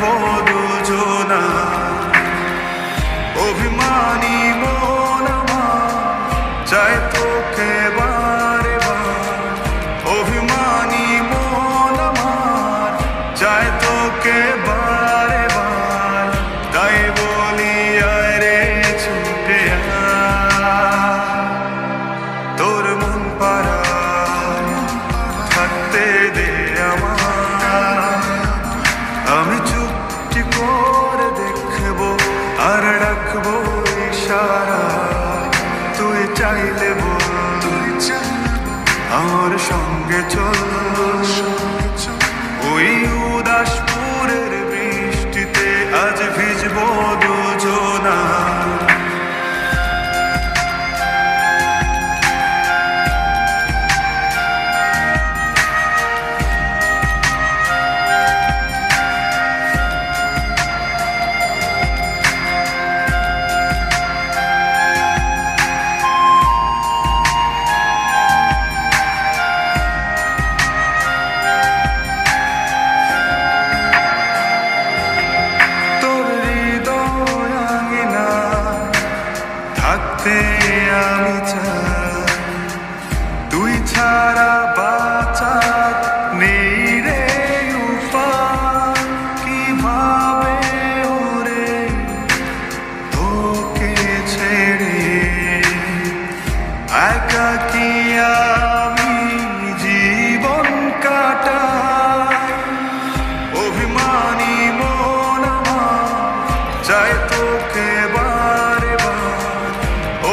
ভিজবো দুজনা। অভিমানী মন আমার চায় তোকে বারে বার, অভিমানী মন আমার চায় তোকে বারে বার। তাই বলি আরে ছুটে আয়, তোর মন পাড়ায় থাকতে দে আমায়। আমি চুপটি করে দেখবো আর রাখবো ইশারায়, তুই চাইলে বল আমার সঙ্গে চল। ওই উদাসপুরের বৃষ্টিতে আজ ভিজবো দুজনা। থাকতে আমি চাই, তুই ছাড়া বাঁচার নেই রে উপায়। কিভাবে ওরে তোকে ছেড়ে একাকী আমি জীবন কাটাই। অভিমানী মন আমার চায় তোকে বারে বার,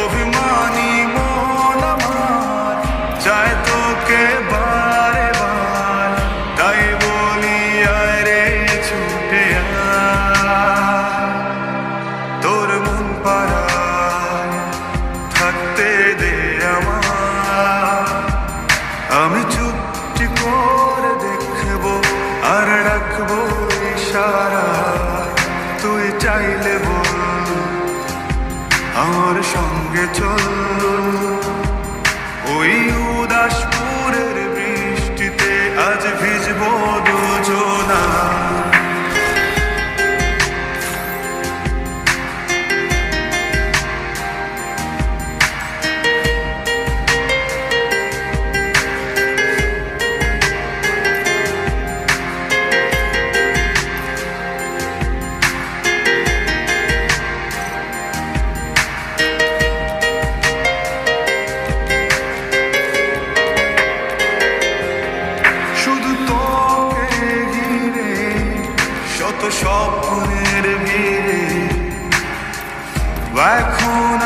অভিমানী মন আমার চায় তোকে বারে বার। তাই বলি আরে ছুটে আয়, তোর মন পাড়ায় থাকতে দে আমায়। আমি চুপটি করে দেখবো আর রাখবো ইশারায়, তুই চাইলে বল আমার সঙ্গে চল। ওই উদাসপুরের বৃষ্টিতে আজ ভিজবো দুজনা। স্বপ্নের ভিড়ে এখন